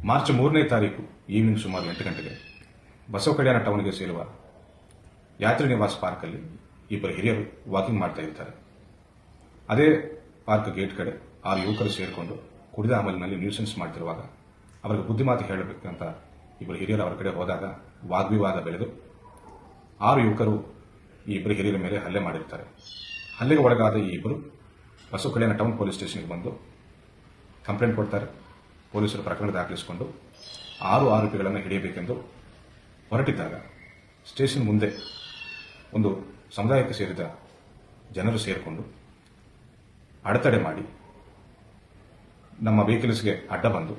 March 3ನೇ ತಾರೀಕು evening ಸುಮಾರು 8 ಗಂಟೆಗೆ ಬಸವ ಕಲ್ಯಾಣ ಟೌನ್ಗೆ ಸೇರುವ ಯಾತ್ರಿ ನಿವಾಸ್ ಪಾರ್ಕಲ್ಲಿ ಇಬ್ಬರು ಹಿರಿಯರು ವಾಕಿಂಗ್ ಮಾಡ್ತಾ ಇರ್ತಾರೆ. ಅದೇ ಪಾರ್ಕ್ ಗೇಟ್ ಕಡೆ 6 ಯುವಕರು ಸೇರಿಕೊಂಡು ಕುಡಿದ ಅಮಲಿನಲ್ಲಿ ನ್ಯೂಸೆನ್ಸ್ ಮಾಡ್ತಿರುವಾಗ ಅವರಿಗೆ ಬುದ್ಧಿಮಾತು ಹೇಳಬೇಕಂತ ಇಬ್ಬರು ಹಿರಿಯರು ಅವರ ಕಡೆ ಹೋದಾಗ ವಾಗ್ವಿವಾದ ಬೆಳೆದು 6 ಯುವಕರು ಈ ಇಬ್ಬರು ಹಿರಿಯರ ಮೇಲೆ ಹಲ್ಲೆ ಮಾಡಿರ್ತಾರೆ. ಹಲ್ಲೆಗೆ ಒಳಗಾದ ಈ ಇಬ್ಬರು ಬಸವ ಕಲ್ಯಾಣ ಟೌನ್ ಪೊಲೀಸ್ ಸ್ಟೇಷನ್ಗೆ ಬಂದು ಕಂಪ್ಲೇಂಟ್ ಕೊಡ್ತಾರೆ. ಪೊಲೀಸರು ಪ್ರಕರಣ ದಾಖಲಿಸಿಕೊಂಡು 6 ಆರೋಪಿಗಳನ್ನು ಹಿಡಿಯಬೇಕೆಂದು ಹೊರಟಿದ್ದಾಗ ಸ್ಟೇಷನ್ ಮುಂದೆ ಒಂದು ಸಮುದಾಯಕ್ಕೆ ಸೇರಿದ ಜನರು ಸೇರಿಕೊಂಡು ಅಡೆತಡೆ ಮಾಡಿ ನಮ್ಮ ವೆಹಿಕಲ್ಸ್ಗೆ ಅಡ್ಡ ಬಂದು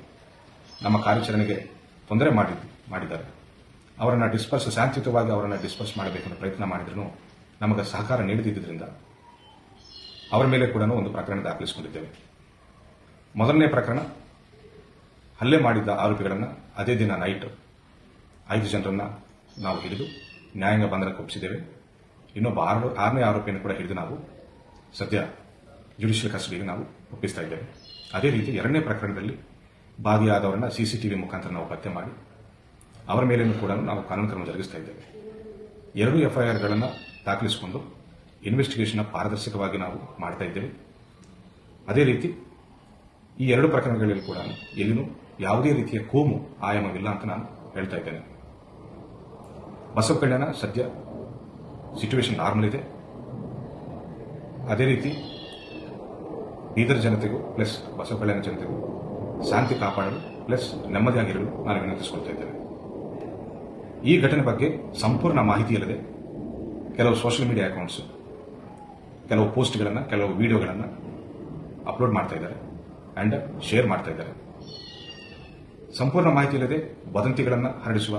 ನಮ್ಮ ಕಾರ್ಯಾಚರಣೆಗೆ ತೊಂದರೆ ಮಾಡಿದ್ದಾರೆ. ಅವರನ್ನು ಶಾಂತಿಯುತವಾಗಿ ಅವರನ್ನು ಡಿಸ್ಪರ್ಸ್ ಮಾಡಬೇಕೆಂದು ಪ್ರಯತ್ನ ಮಾಡಿದ್ರೂ ನಮಗೆ ಸಹಕಾರ ನೀಡದಿದ್ದರಿಂದ ಅವರ ಮೇಲೆ ಕೂಡ ಒಂದು ಪ್ರಕರಣ ದಾಖಲಿಸಿಕೊಂಡಿದ್ದೇವೆ. ಮೊದಲನೇ ಪ್ರಕರಣ ಹಲ್ಲೆ ಮಾಡಿದ್ದ ಆರೋಪಿಗಳನ್ನು ಅದೇ ದಿನ ನೈಟ್ 5 ಜನರನ್ನು ನಾವು ಹಿಡಿದು ನ್ಯಾಯಾಂಗ ಬಂಧನಕ್ಕೆ ಒಪ್ಪಿಸಿದ್ದೇವೆ. ಇನ್ನೊಬ್ಬ 6ನೇ ಆರೋಪಿಯನ್ನು ಕೂಡ ಹಿಡಿದು ನಾವು ಸದ್ಯ ಜುಡಿಷಿಯಲ್ ಕಸ್ಟಡಿಗೆ ನಾವು ಒಪ್ಪಿಸ್ತಾ ಇದ್ದೇವೆ. ಅದೇ ರೀತಿ 2ನೇ ಪ್ರಕರಣದಲ್ಲಿ ಭಾಗಿಯಾದವರನ್ನ ಸಿಸಿಟಿವಿ ಮುಖಾಂತರ ನಾವು ಪತ್ತೆ ಮಾಡಿ ಅವರ ಮೇಲೇನೂ ಕೂಡ ನಾವು ಕಾನೂನು ಕ್ರಮ ಜರುಗಿಸ್ತಾ ಇದ್ದೇವೆ. 2 ಎಫ್ಐಆರ್ಗಳನ್ನು ದಾಖಲಿಸಿಕೊಂಡು ಇನ್ವೆಸ್ಟಿಗೇಷನ್ ಪಾರದರ್ಶಕವಾಗಿ ನಾವು ಮಾಡ್ತಾ ಇದ್ದೇವೆ. ಅದೇ ರೀತಿ ಈ 2 ಪ್ರಕರಣಗಳಲ್ಲಿ ಕೂಡ ಎಲ್ಲಿನೂ ಯಾವುದೇ ರೀತಿಯ ಕೋಮು ಆಯಾಮವಿಲ್ಲ ಅಂತ ನಾನು ಹೇಳ್ತಾ ಇದ್ದೇನೆ. ಬಸವ ಕಲ್ಯಾಣ ಸದ್ಯ ಸಿಚುವೇಶನ್ ನಾರ್ಮಲ್ ಇದೆ. ಅದೇ ರೀತಿ ಬೀದರ್ ಜನತೆಗೂ ಪ್ಲಸ್ ಬಸವ ಕಲ್ಯಾಣ ಜನತೆಗೂ ಶಾಂತಿ ಕಾಪಾಡಲು ಪ್ಲಸ್ ನೆಮ್ಮದಿಯಾಗಿರಲು ನಾನು ವಿನಂತಿಸಿಕೊಳ್ತಾ ಇದ್ದೇನೆ. ಈ ಘಟನೆ ಬಗ್ಗೆ ಸಂಪೂರ್ಣ ಮಾಹಿತಿ ಇಲ್ಲದೆ ಕೆಲವು ಸೋಷಿಯಲ್ ಮೀಡಿಯಾ ಅಕೌಂಟ್ಸ್ ಕೆಲವು ಪೋಸ್ಟ್ಗಳನ್ನು ಕೆಲವು ವಿಡಿಯೋಗಳನ್ನು ಅಪ್ಲೋಡ್ ಮಾಡ್ತಾ ಇದ್ದಾರೆ ಅಂಡ್ ಶೇರ್ ಮಾಡ್ತಾ ಇದ್ದಾರೆ. ಸಂಪೂರ್ಣ ಮಾಹಿತಿ ಇಲ್ಲದೆ ವದಂತಿಗಳನ್ನು ಹರಡಿಸುವ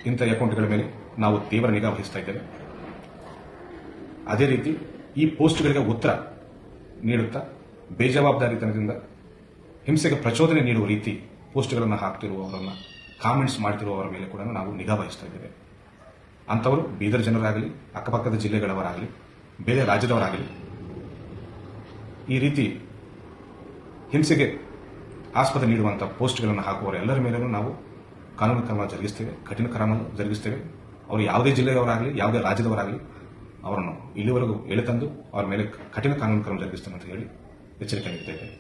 ಇಂಥ ಅಕೌಂಟ್ಗಳ ಮೇಲೆ ನಾವು ತೀವ್ರ ನಿಗಾ ವಹಿಸ್ತಾ ಇದ್ದೇವೆ. ಅದೇ ರೀತಿ ಈ ಪೋಸ್ಟ್ಗಳಿಗೆ ಉತ್ತರ ನೀಡುತ್ತಾ ಬೇಜವಾಬ್ದಾರಿತನದಿಂದ ಹಿಂಸೆಗೆ ಪ್ರಚೋದನೆ ನೀಡುವ ರೀತಿ ಪೋಸ್ಟ್ಗಳನ್ನು ಹಾಕ್ತಿರುವವರನ್ನು ಕಾಮೆಂಟ್ಸ್ ಮಾಡ್ತಿರುವವರ ಮೇಲೆ ಕೂಡ ನಾವು ನಿಗಾ ವಹಿಸ್ತಾ ಇದ್ದೇವೆ. ಅಂಥವರು ಬೀದರ್ ಜನರಾಗಲಿ ಅಕ್ಕಪಕ್ಕದ ಜಿಲ್ಲೆಗಳವರಾಗಲಿ ಬೇರೆ ರಾಜ್ಯದವರಾಗಲಿ ಈ ರೀತಿ ಹಿಂಸೆಗೆ ಆಸ್ಪದ ನೀಡುವಂಥ ಪೋಸ್ಟ್ಗಳನ್ನು ಹಾಕುವವರು ಎಲ್ಲರ ಮೇಲೂ ನಾವು ಕಾನೂನು ಕ್ರಮ ಜರುಗಿಸ್ತೇವೆ, ಕಠಿಣ ಕ್ರಮ ಜರುಗಿಸ್ತೇವೆ. ಅವರು ಯಾವುದೇ ಜಿಲ್ಲೆಯವರಾಗಲಿ ಯಾವುದೇ ರಾಜ್ಯದವರಾಗಲಿ ಅವರನ್ನು ಇಲ್ಲಿವರೆಗೂ ಎಳೆತಂದು ಅವರ ಮೇಲೆ ಕಠಿಣ ಕಾನೂನು ಕ್ರಮ ಜರುಗಿಸ್ತೇವೆ ಅಂತ ಹೇಳಿ ಎಚ್ಚರಿಕೆ ನೀಡ್ತಾ ಇದ್ದೇವೆ.